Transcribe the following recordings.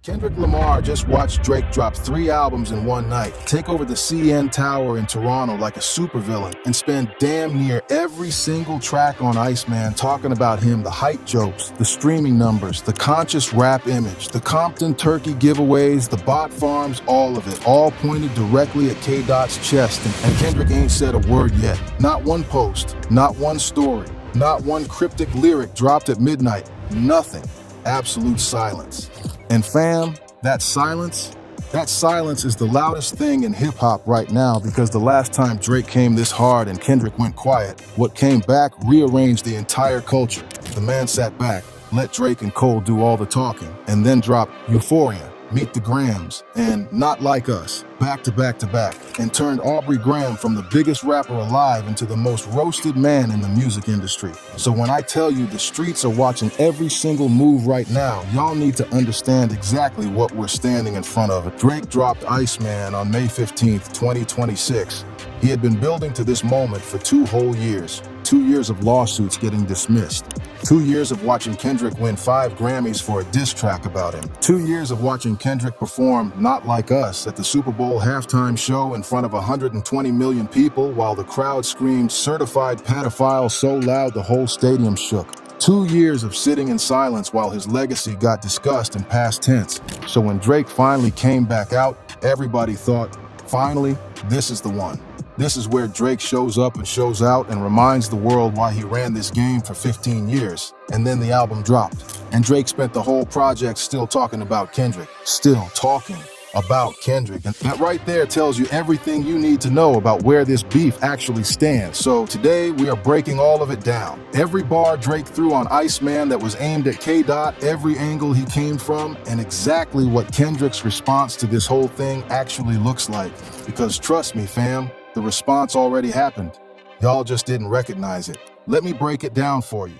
Kendrick Lamar just watched Drake drop 3 albums in one night, take over the CN Tower in Toronto like a supervillain, and spend damn near every single track on Iceman talking about him, the hype jokes, the streaming numbers, the conscious rap image, the Compton turkey giveaways, the bot farms, all of it, all pointed directly at KDot's chest, and Kendrick ain't said a word yet. Not one post, not one story, not one cryptic lyric dropped at midnight, nothing. Absolute silence. And fam, that silence is the loudest thing in hip-hop right now, because the last time Drake came this hard and Kendrick went quiet, what came back rearranged the entire culture. The man sat back, let Drake and Cole do all the talking, and then dropped Euphoria, Meet the Grams, and Not Like Us, back to back to back, and turned Aubrey Graham from the biggest rapper alive into the most roasted man in the music industry. So when I tell you the streets are watching every single move right now, y'all need to understand exactly what we're standing in front of. Drake dropped Iceman on May 15th, 2026. He had been building to this moment for 2 whole years. 2 years of lawsuits getting dismissed. 2 years of watching Kendrick win 5 Grammys for a diss track about him. 2 years of watching Kendrick perform Not Like Us at the Super Bowl halftime show in front of 120 million people while the crowd screamed certified pedophile so loud the whole stadium shook. 2 years of sitting in silence while his legacy got discussed in past tense. So when Drake finally came back out, everybody thought, finally, this is the one. This is where Drake shows up and shows out and reminds the world why he ran this game for 15 years. And then the album dropped. And Drake spent the whole project still talking about Kendrick. Still talking about Kendrick. And that right there tells you everything you need to know about where this beef actually stands. So today we are breaking all of it down. Every bar Drake threw on Iceman that was aimed at KDot, every angle he came from, and exactly what Kendrick's response to this whole thing actually looks like. Because trust me, fam, the response already happened. Y'all just didn't recognize it. Let me break it down for you.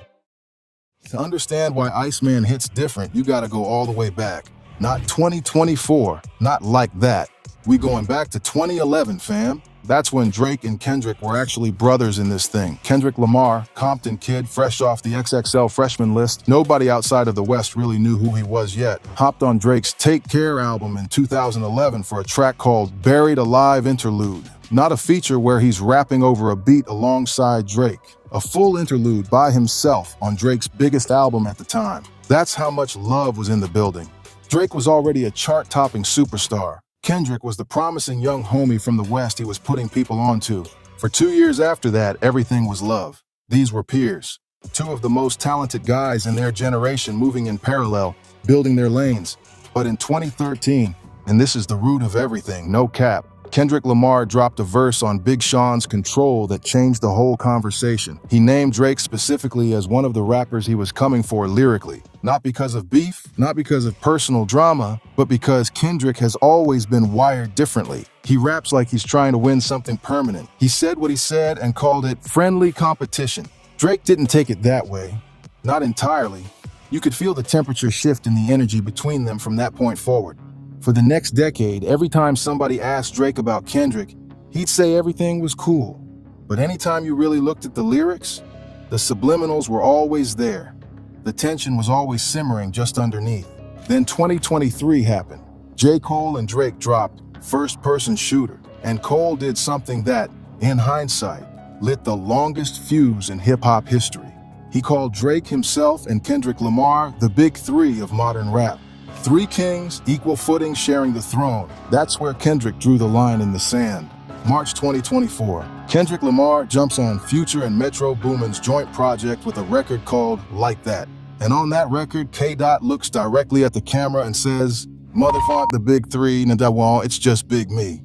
To understand why Iceman hits different, you gotta go all the way back. Not 2024, not like that. We going back to 2011, fam. That's when Drake and Kendrick were actually brothers in this thing. Kendrick Lamar, Compton kid, fresh off the XXL freshman list, nobody outside of the West really knew who he was yet, hopped on Drake's Take Care album in 2011 for a track called Buried Alive Interlude. Not a feature where he's rapping over a beat alongside Drake. A full interlude by himself on Drake's biggest album at the time. That's how much love was in the building. Drake was already a chart-topping superstar. Kendrick was the promising young homie from the West he was putting people onto. For 2 years after that, everything was love. These were peers. 2 of the most talented guys in their generation moving in parallel, building their lanes. But in 2013, and this is the root of everything, no cap, Kendrick Lamar dropped a verse on Big Sean's Control that changed the whole conversation. He named Drake specifically as one of the rappers he was coming for lyrically. Not because of beef, not because of personal drama, but because Kendrick has always been wired differently. He raps like he's trying to win something permanent. He said what he said and called it friendly competition. Drake didn't take it that way. Not entirely. You could feel the temperature shift in the energy between them from that point forward. For the next decade, every time somebody asked Drake about Kendrick, he'd say everything was cool. But anytime you really looked at the lyrics, the subliminals were always there. The tension was always simmering just underneath. Then 2023 happened. J. Cole and Drake dropped First Person Shooter, and Cole did something that, in hindsight, lit the longest fuse in hip-hop history. He called Drake himself and Kendrick Lamar the Big Three of modern rap. 3 kings, equal footing, sharing the throne. That's where Kendrick drew the line in the sand. March 2024, Kendrick Lamar jumps on Future and Metro Boomin's joint project with a record called Like That. And on that record, KDot looks directly at the camera and says, "Motherfuck the Big Three, Nadawal, it's just Big Me."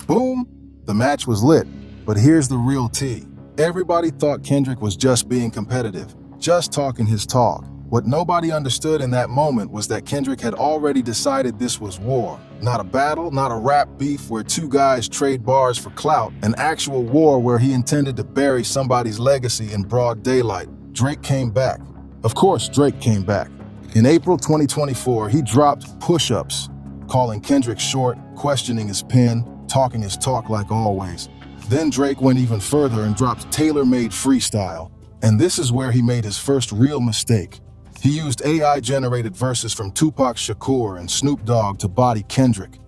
Boom! The match was lit. But here's the real tea. Everybody thought Kendrick was just being competitive, just talking his talk. What nobody understood in that moment was that Kendrick had already decided this was war. Not a battle, not a rap beef where 2 guys trade bars for clout. An actual war where he intended to bury somebody's legacy in broad daylight. Drake came back. Of course, Drake came back. In April 2024, he dropped Push-Ups, calling Kendrick short, questioning his pen, talking his talk like always. Then Drake went even further and dropped Tailor-Made Freestyle. And this is where he made his first real mistake. He used AI-generated verses from Tupac Shakur and Snoop Dogg to body Kendrick.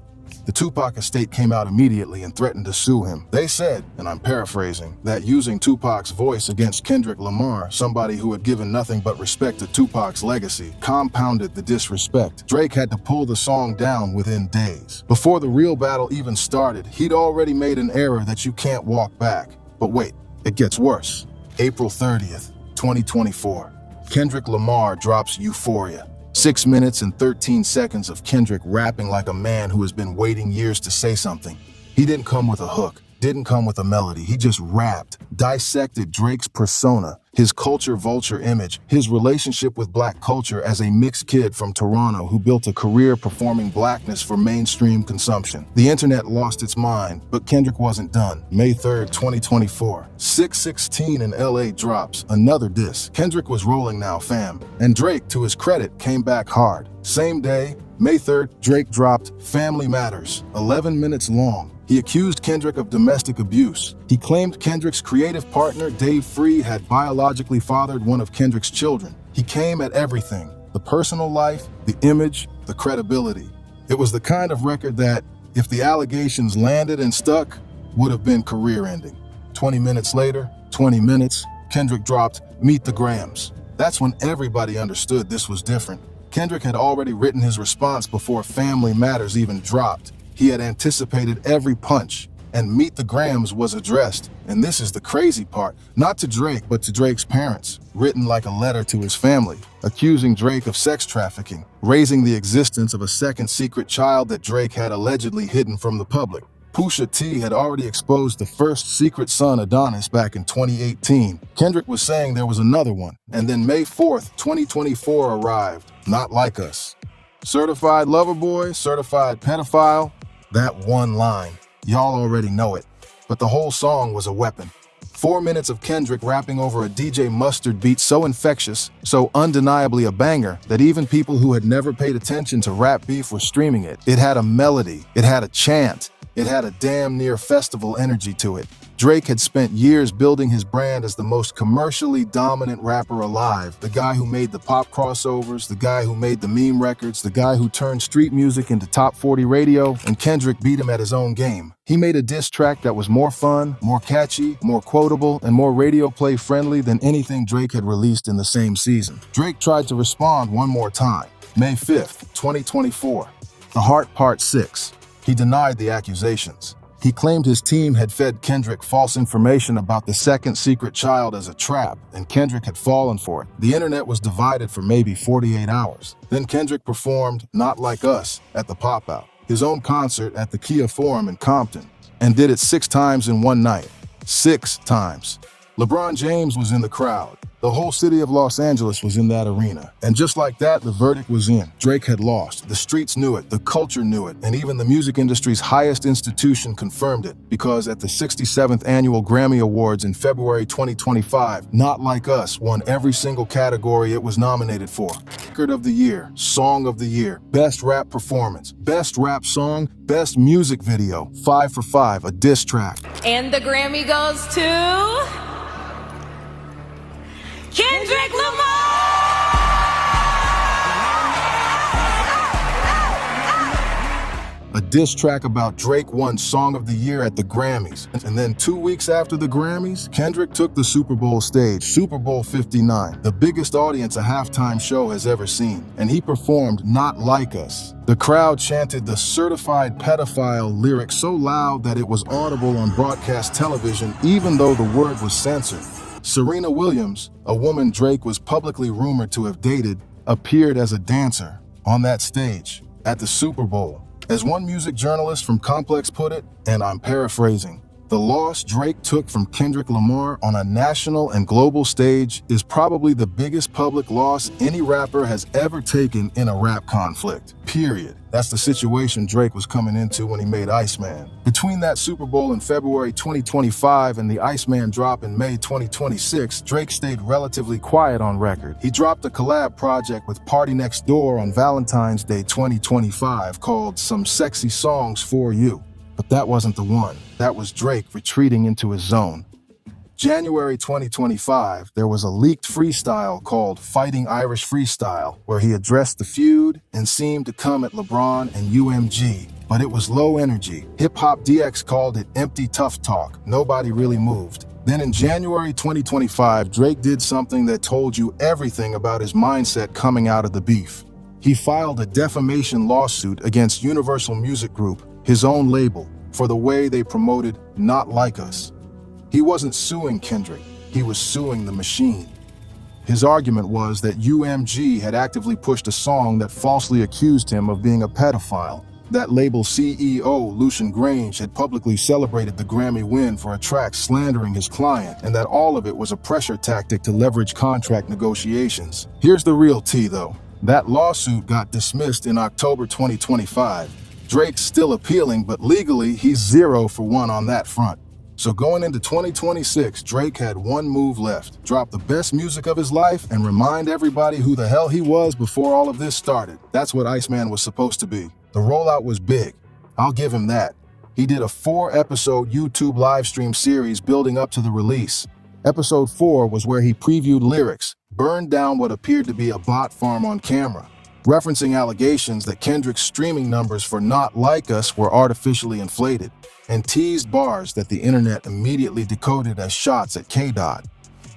The Tupac estate came out immediately and threatened to sue him. They said, and I'm paraphrasing, that using Tupac's voice against Kendrick Lamar, somebody who had given nothing but respect to Tupac's legacy, compounded the disrespect. Drake had to pull the song down within days. Before the real battle even started, he'd already made an error that you can't walk back. But wait, it gets worse. April 30th, 2024. Kendrick Lamar drops Euphoria. 6 minutes and 13 seconds of Kendrick rapping like a man who has been waiting years to say something. He didn't come with a hook, didn't come with a melody. He just rapped, dissected Drake's persona, his culture vulture image, his relationship with black culture as a mixed kid from Toronto who built a career performing blackness for mainstream consumption. The internet lost its mind, but Kendrick wasn't done. May 3rd, 2024. 6:16 in LA drops, another diss. Kendrick was rolling now, fam. And Drake, to his credit, came back hard. Same day, May 3rd, Drake dropped Family Matters, 11 minutes long. He accused Kendrick of domestic abuse. He claimed Kendrick's creative partner, Dave Free, had biologically fathered one of Kendrick's children. He came at everything: the personal life, the image, the credibility. It was the kind of record that, if the allegations landed and stuck, would have been career-ending. 20 minutes later, 20 minutes, Kendrick dropped Meet the Grams. That's when everybody understood this was different. Kendrick had already written his response before Family Matters even dropped. He had anticipated every punch, and Meet the Grams was addressed. And this is the crazy part, not to Drake, but to Drake's parents, written like a letter to his family, accusing Drake of sex trafficking, raising the existence of a second secret child that Drake had allegedly hidden from the public. Pusha T had already exposed the first secret son, Adonis, back in 2018. Kendrick was saying there was another one. And then May 4th, 2024 arrived. Not like us. Certified lover boy, certified pedophile. That one line. Y'all already know it. But the whole song was a weapon. 4 minutes of Kendrick rapping over a DJ Mustard beat so infectious, so undeniably a banger, that even people who had never paid attention to rap beef were streaming it. It had a melody. It had a chant. It had a damn near festival energy to it. Drake had spent years building his brand as the most commercially dominant rapper alive, the guy who made the pop crossovers, the guy who made the meme records, the guy who turned street music into top 40 radio, and Kendrick beat him at his own game. He made a diss track that was more fun, more catchy, more quotable, and more radio play friendly than anything Drake had released in the same season. Drake tried to respond one more time. May 5th, 2024. The Heart Part 6. He denied the accusations. He claimed his team had fed Kendrick false information about the second secret child as a trap, and Kendrick had fallen for it. The internet was divided for maybe 48 hours. Then Kendrick performed Not Like Us at the Pop-Out, his own concert at the Kia Forum in Compton, and did it 6 times in one night. 6 times. LeBron James was in the crowd. The whole city of Los Angeles was in that arena. And just like that, the verdict was in. Drake had lost. The streets knew it, the culture knew it, and even the music industry's highest institution confirmed it, because at the 67th Annual Grammy Awards in February 2025, Not Like Us won every single category it was nominated for. Record of the Year, Song of the Year, Best Rap Performance, Best Rap Song, Best Music Video, 5 for 5, a diss track. And the Grammy goes to... Kendrick Lamar! A diss track about Drake won Song of the Year at the Grammys. And then 2 weeks after the Grammys, Kendrick took the Super Bowl stage, Super Bowl 59, the biggest audience a halftime show has ever seen. And he performed Not Like Us. The crowd chanted the certified pedophile lyric so loud that it was audible on broadcast television, even though the word was censored. Serena Williams, a woman Drake was publicly rumored to have dated, appeared as a dancer on that stage at the Super Bowl. As one music journalist from Complex put it, and I'm paraphrasing, the loss Drake took from Kendrick Lamar on a national and global stage is probably the biggest public loss any rapper has ever taken in a rap conflict. Period. That's the situation Drake was coming into when he made Iceman. Between that Super Bowl in February 2025 and the Iceman drop in May 2026, Drake stayed relatively quiet on record. He dropped a collab project with Party Next Door on Valentine's Day 2025 called Some Sexy Songs for You. But that wasn't the one. That was Drake retreating into his zone. January 2025, there was a leaked freestyle called Fighting Irish Freestyle, where he addressed the feud and seemed to come at LeBron and UMG. But it was low energy. Hip Hop DX called it empty tough talk. Nobody really moved. Then in January 2025, Drake did something that told you everything about his mindset coming out of the beef. He filed a defamation lawsuit against Universal Music Group, his own label, for the way they promoted Not Like Us. He wasn't suing Kendrick, he was suing the machine. His argument was that UMG had actively pushed a song that falsely accused him of being a pedophile. That label CEO, Lucian Grange, had publicly celebrated the Grammy win for a track slandering his client, and that all of it was a pressure tactic to leverage contract negotiations. Here's the real tea, though. That lawsuit got dismissed in October 2025. Drake's still appealing, but legally, he's 0 for 1 on that front. So going into 2026, Drake had one move left: drop the best music of his life and remind everybody who the hell he was before all of this started. That's what Iceman was supposed to be. The rollout was big. I'll give him that. He did a 4-episode YouTube live stream series building up to the release. Episode 4 was where he previewed lyrics, burned down what appeared to be a bot farm on camera, referencing allegations that Kendrick's streaming numbers for Not Like Us were artificially inflated, and teased bars that the internet immediately decoded as shots at KDot.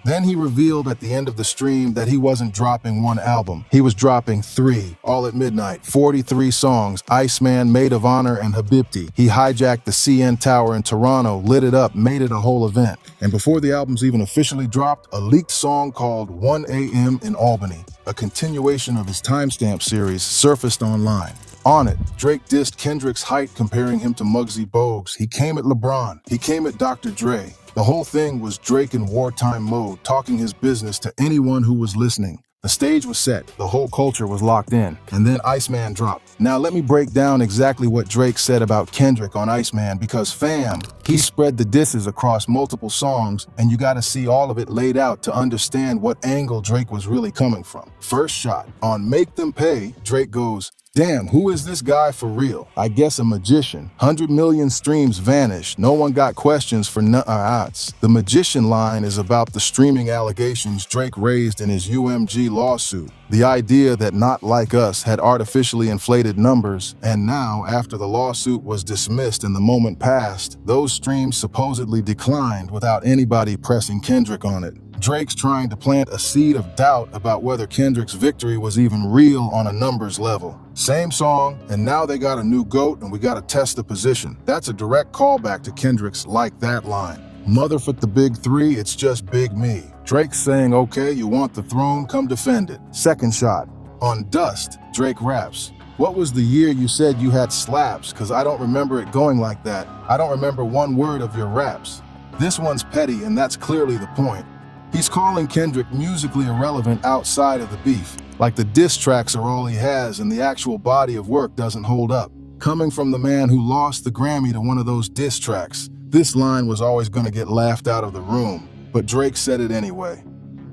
Then he revealed at the end of the stream that he wasn't dropping one album. He was dropping 3, all at midnight, 43 songs, Iceman, Maid of Honor, and Habibti. He hijacked the CN Tower in Toronto, lit it up, made it a whole event. And before the albums even officially dropped, a leaked song called 1 a.m. in Albany, a continuation of his timestamp series, surfaced online. On it, Drake dissed Kendrick's height, comparing him to Muggsy Bogues. He came at LeBron. He came at Dr. Dre. The whole thing was Drake in wartime mode, talking his business to anyone who was listening. The stage was set, the whole culture was locked in, and then Iceman dropped. Now let me break down exactly what Drake said about Kendrick on Iceman, because fam, he spread the disses across multiple songs, and you gotta see all of it laid out to understand what angle Drake was really coming from. First shot, on Make Them Pay, Drake goes, "Damn, who is this guy for real? I guess a magician. 100 million streams vanished. No one got questions for nuts." The magician line is about the streaming allegations Drake raised in his UMG lawsuit. The idea that Not Like Us had artificially inflated numbers, and now, after the lawsuit was dismissed and the moment passed, those streams supposedly declined without anybody pressing Kendrick on it. Drake's trying to plant a seed of doubt about whether Kendrick's victory was even real on a numbers level. Same song, and now they got a new GOAT and we gotta test the position. That's a direct callback to Kendrick's Like That line. Motherfuck the big 3, it's just big me. Drake's saying, okay, you want the throne, come defend it. Second shot. On Dust, Drake raps, "What was the year you said you had slaps? Cause I don't remember it going like that. I don't remember one word of your raps." This one's petty, and that's clearly the point. He's calling Kendrick musically irrelevant outside of the beef, like the diss tracks are all he has and the actual body of work doesn't hold up. Coming from the man who lost the Grammy to one of those diss tracks, this line was always gonna get laughed out of the room, but Drake said it anyway.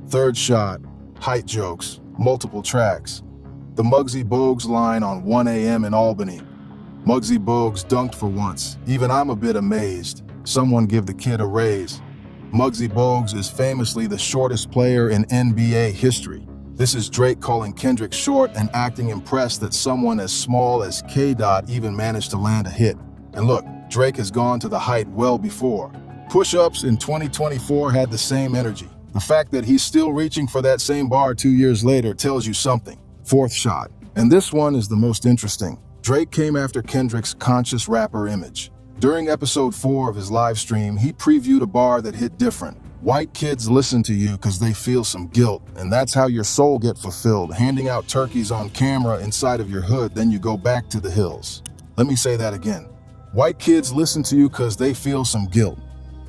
Third shot, height jokes, multiple tracks. The Muggsy Bogues line on 1 a.m. in Albany. Muggsy Bogues dunked for once. Even I'm a bit amazed. Someone give the kid a raise. Muggsy Bogues is famously the shortest player in NBA history. This is Drake calling Kendrick short and acting impressed that someone as small as KDot even managed to land a hit. And look, Drake has gone to the height well before. Push-ups in 2024 had the same energy. The fact that he's still reaching for that same bar 2 years later tells you something. Fourth shot. And this one is the most interesting. Drake came after Kendrick's conscious rapper image. During episode 4 of his live stream, he previewed a bar that hit different. White kids listen to you because they feel some guilt, and that's how your soul get fulfilled, handing out turkeys on camera inside of your hood, then you go back to the hills. Let me say that again. White kids listen to you because they feel some guilt.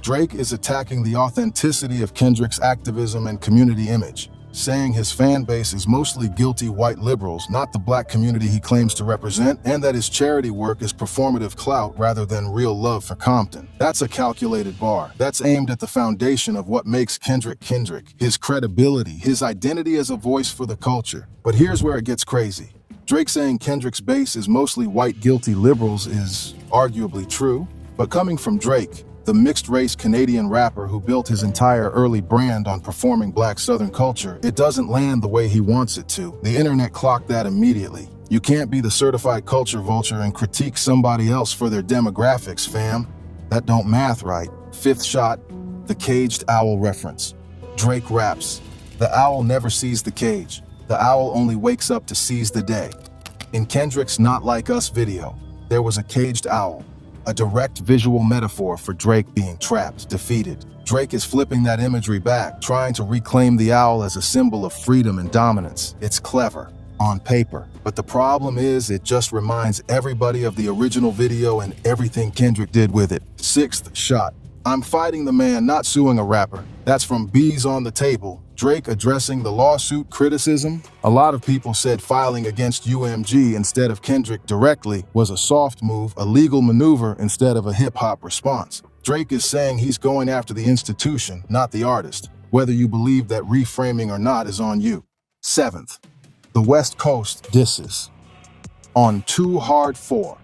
Drake is attacking the authenticity of Kendrick's activism and community image, saying his fan base is mostly guilty white liberals, not the black community he claims to represent, and that his charity work is performative clout rather than real love for Compton. That's a calculated bar. That's aimed at the foundation of what makes Kendrick Kendrick, his credibility, his identity as a voice for the culture. But here's where it gets crazy. Drake saying Kendrick's base is mostly white guilty liberals is arguably true, but coming from Drake, the mixed-race Canadian rapper who built his entire early brand on performing Black Southern culture, it doesn't land the way he wants it to. The internet clocked that immediately. You can't be the certified culture vulture and critique somebody else for their demographics, fam. That don't math right. Fifth shot, the caged owl reference. Drake raps, "The owl never sees the cage. The owl only wakes up to seize the day." In Kendrick's Not Like Us video, there was a caged owl, a direct visual metaphor for Drake being trapped, defeated. Drake is flipping that imagery back, trying to reclaim the owl as a symbol of freedom and dominance. It's clever, on paper, but the problem is it just reminds everybody of the original video and everything Kendrick did with it. Sixth shot, "I'm fighting the man, not suing a rapper." That's from B's on the Table. Drake addressing the lawsuit criticism. A lot of people said filing against UMG instead of Kendrick directly was a soft move, a legal maneuver instead of a hip-hop response. Drake is saying he's going after the institution, not the artist. Whether you believe that reframing or not is on you. Seventh, the West Coast disses. On Too Hard 4.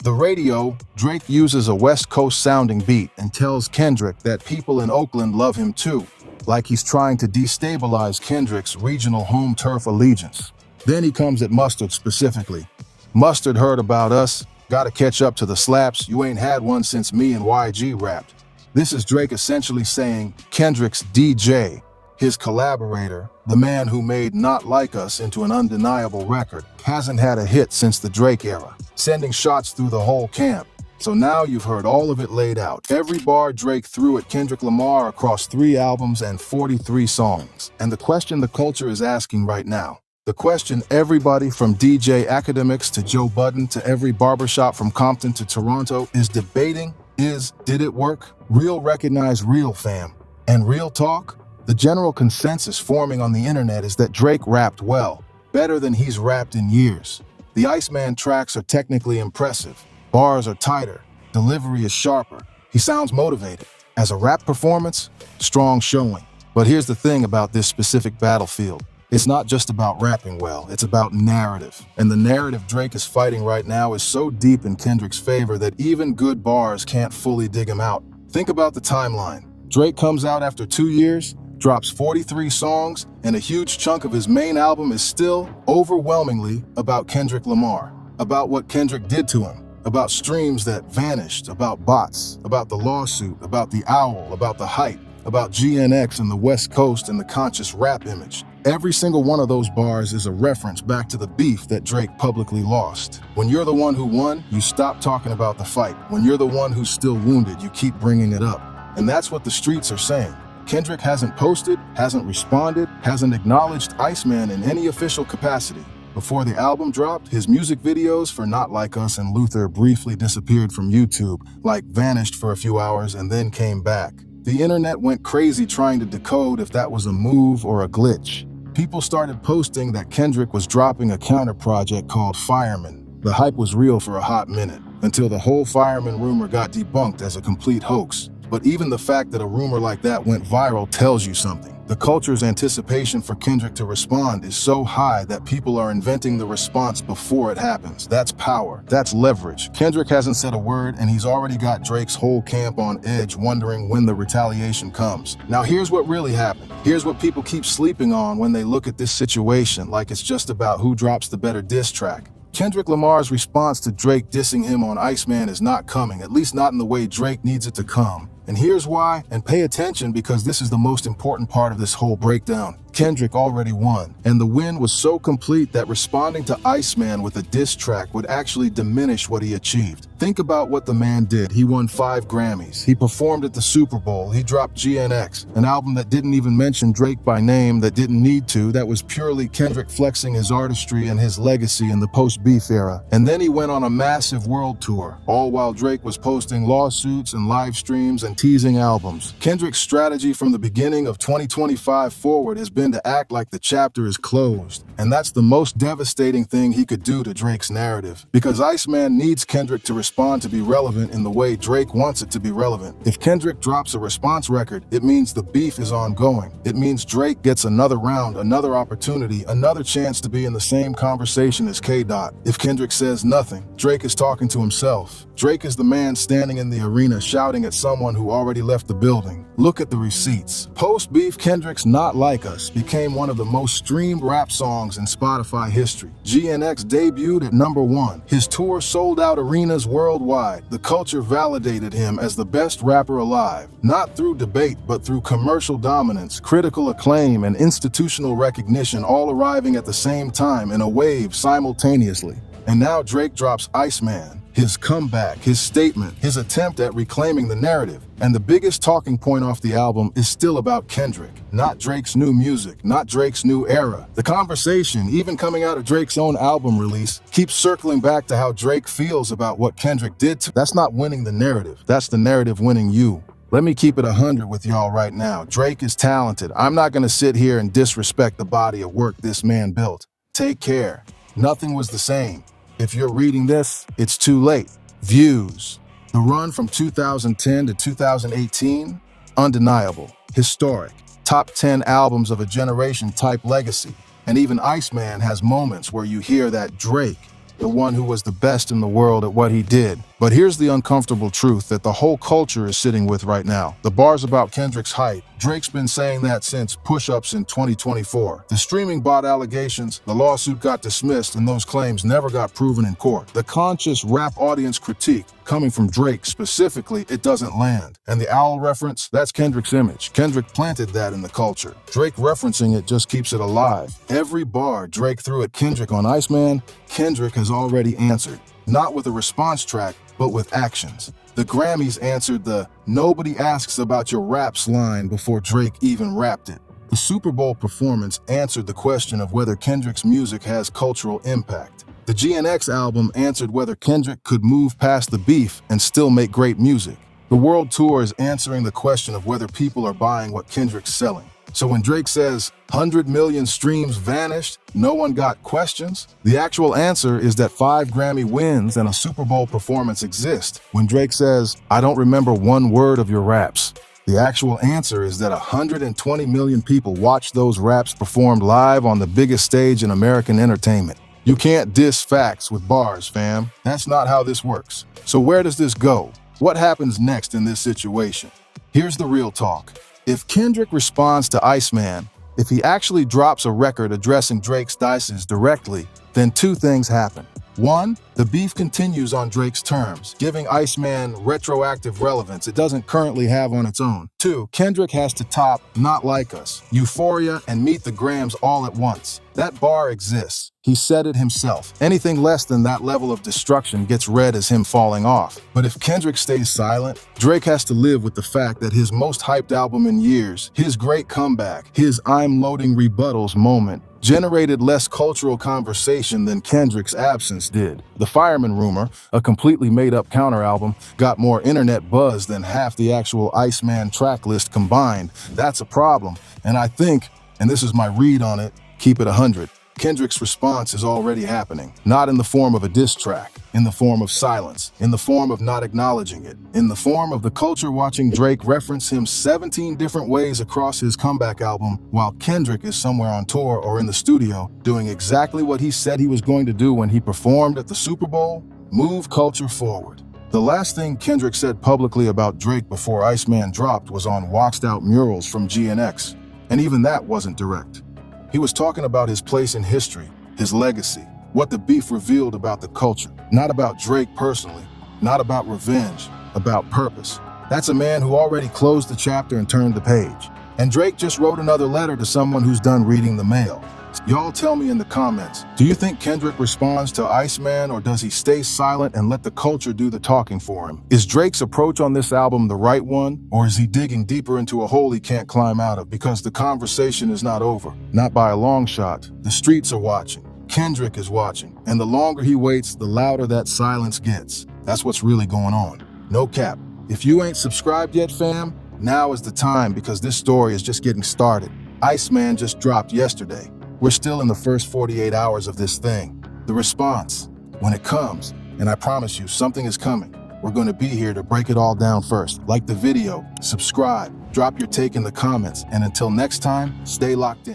The radio, Drake uses a West Coast sounding beat and tells Kendrick that people in Oakland love him too, like he's trying to destabilize Kendrick's regional home turf allegiance. Then he comes at Mustard specifically. "Mustard heard about us, gotta catch up to the slaps, you ain't had one since me and YG rapped." This is Drake essentially saying Kendrick's DJ, his collaborator, the man who made Not Like Us into an undeniable record, hasn't had a hit since the Drake era, sending shots through the whole camp. So now you've heard all of it laid out. Every bar Drake threw at Kendrick Lamar across 3 albums and 43 songs. And the question the culture is asking right now, the question everybody from DJ academics to Joe Budden to every barbershop from Compton to Toronto is debating is, did it work? Real recognize real, fam. And real talk? The general consensus forming on the internet is that Drake rapped well, better than he's rapped in years. The Iceman tracks are technically impressive. Bars are tighter, delivery is sharper. He sounds motivated. As a rap performance, strong showing. But here's the thing about this specific battlefield. It's not just about rapping well, it's about narrative. And the narrative Drake is fighting right now is so deep in Kendrick's favor that even good bars can't fully dig him out. Think about the timeline. Drake comes out after 2 years, drops 43 songs, and a huge chunk of his main album is still, overwhelmingly, about Kendrick Lamar, about what Kendrick did to him, about streams that vanished, about bots, about the lawsuit, about the owl, about the hype, about GNX and the West Coast and the conscious rap image. Every single one of those bars is a reference back to the beef that Drake publicly lost. When you're the one who won, you stop talking about the fight. When you're the one who's still wounded, you keep bringing it up. And that's what the streets are saying. Kendrick hasn't posted, hasn't responded, hasn't acknowledged Iceman in any official capacity. Before the album dropped, his music videos for Not Like Us and Luther briefly disappeared from YouTube, like vanished for a few hours and then came back. The internet went crazy trying to decode if that was a move or a glitch. People started posting that Kendrick was dropping a counter project called Fireman. The hype was real for a hot minute, until the whole Fireman rumor got debunked as a complete hoax. But even the fact that a rumor like that went viral tells you something. The culture's anticipation for Kendrick to respond is so high that people are inventing the response before it happens. That's power. That's leverage. Kendrick hasn't said a word, and he's already got Drake's whole camp on edge, wondering when the retaliation comes. Now here's what really happened. Here's what people keep sleeping on when they look at this situation, like it's just about who drops the better diss track. Kendrick Lamar's response to Drake dissing him on Iceman is not coming, at least not in the way Drake needs it to come. And here's why, and pay attention because this is the most important part of this whole breakdown. Kendrick already won, and the win was so complete that responding to Iceman with a diss track would actually diminish what he achieved. Think about what the man did. He won 5 Grammys. He performed at the Super Bowl. He dropped GNX, an album that didn't even mention Drake by name, that didn't need to, that was purely Kendrick flexing his artistry and his legacy in the post-beef era. And then he went on a massive world tour, all while Drake was posting lawsuits and live streams and teasing albums. Kendrick's strategy from the beginning of 2025 forward has been then to act like the chapter is closed. And that's the most devastating thing he could do to Drake's narrative. Because Iceman needs Kendrick to respond to be relevant in the way Drake wants it to be relevant. If Kendrick drops a response record, it means the beef is ongoing. It means Drake gets another round, another opportunity, another chance to be in the same conversation as KDot. If Kendrick says nothing, Drake is talking to himself. Drake is the man standing in the arena shouting at someone who already left the building. Look at the receipts. Post-beef, Kendrick's Not Like Us became one of the most streamed rap songs in Spotify history. GNX debuted at #1. His tour sold out arenas worldwide. The culture validated him as the best rapper alive, not through debate, but through commercial dominance, critical acclaim, and institutional recognition, all arriving at the same time in a wave simultaneously. And now Drake drops Iceman, his comeback, his statement, his attempt at reclaiming the narrative. And the biggest talking point off the album is still about Kendrick, not Drake's new music, not Drake's new era. The conversation, even coming out of Drake's own album release, keeps circling back to how Drake feels about what Kendrick did to. That's not winning the narrative. That's the narrative winning you. Let me keep it 100 with y'all right now. Drake is talented. I'm not gonna sit here and disrespect the body of work this man built. Take care. Nothing was the same. If you're reading this, it's too late. Views. The run from 2010 to 2018, undeniable, historic, top 10 albums of a generation type legacy. And even Iceman has moments where you hear that Drake, the one who was the best in the world at what he did. But here's the uncomfortable truth that the whole culture is sitting with right now. The bars about Kendrick's height. Drake's been saying that since push-ups in 2024. The streaming bot allegations, the lawsuit got dismissed and those claims never got proven in court. The conscious rap audience critique, coming from Drake specifically, it doesn't land. And the owl reference, that's Kendrick's image. Kendrick planted that in the culture. Drake referencing it just keeps it alive. Every bar Drake threw at Kendrick on Iceman, Kendrick has already answered. Not with a response track, but with actions. The Grammys answered the "nobody asks about your raps" line before Drake even rapped it. The Super Bowl performance answered the question of whether Kendrick's music has cultural impact. The GNX album answered whether Kendrick could move past the beef and still make great music. The World Tour is answering the question of whether people are buying what Kendrick's selling. So when Drake says 100 million streams vanished, no one got questions, the actual answer is that 5 Grammy wins and a Super Bowl performance exist. When Drake says, "I don't remember one word of your raps," the actual answer is that 120 million people watched those raps performed live on the biggest stage in American entertainment. You can't diss facts with bars, fam. That's not how this works. So where does this go? What happens next in this situation? Here's the real talk. If Kendrick responds to Iceman, if he actually drops a record addressing Drake's dices directly, then 2 things happen. 1, the beef continues on Drake's terms, giving Iceman retroactive relevance it doesn't currently have on its own. 2, Kendrick has to top Not Like Us, Euphoria, and Meet the Grams all at once. That bar exists. He said it himself. Anything less than that level of destruction gets read as him falling off. But if Kendrick stays silent, Drake has to live with the fact that his most hyped album in years, his great comeback, his "I'm loading rebuttals" moment, generated less cultural conversation than Kendrick's absence did. The Fireman rumor, a completely made-up counter-album, got more internet buzz than half the actual Iceman track list combined. That's a problem. And I think, and this is my read on it, keep it 100. Kendrick's response is already happening, not in the form of a diss track, in the form of silence, in the form of not acknowledging it, in the form of the culture watching Drake reference him 17 different ways across his comeback album, while Kendrick is somewhere on tour or in the studio doing exactly what he said he was going to do when he performed at the Super Bowl: move culture forward. The last thing Kendrick said publicly about Drake before Iceman dropped was on waxed out murals from GNX, and even that wasn't direct. He was talking about his place in history, his legacy, what the beef revealed about the culture, not about Drake personally, not about revenge, about purpose. That's a man who already closed the chapter and turned the page. And Drake just wrote another letter to someone who's done reading the mail. Y'all tell me in the comments, do you think Kendrick responds to Iceman, or does he stay silent and let the culture do the talking for him? Is Drake's approach on this album the right one, or is he digging deeper into a hole he can't climb out of because the conversation is not over? Not by a long shot. The streets are watching. Kendrick is watching. And the longer he waits, the louder that silence gets. That's what's really going on. No cap. If you ain't subscribed yet, fam, now is the time, because this story is just getting started. Iceman just dropped yesterday. We're still in the first 48 hours of this thing. The response, when it comes, and I promise you, something is coming. We're going to be here to break it all down first. Like the video, subscribe, drop your take in the comments, and until next time, stay locked in.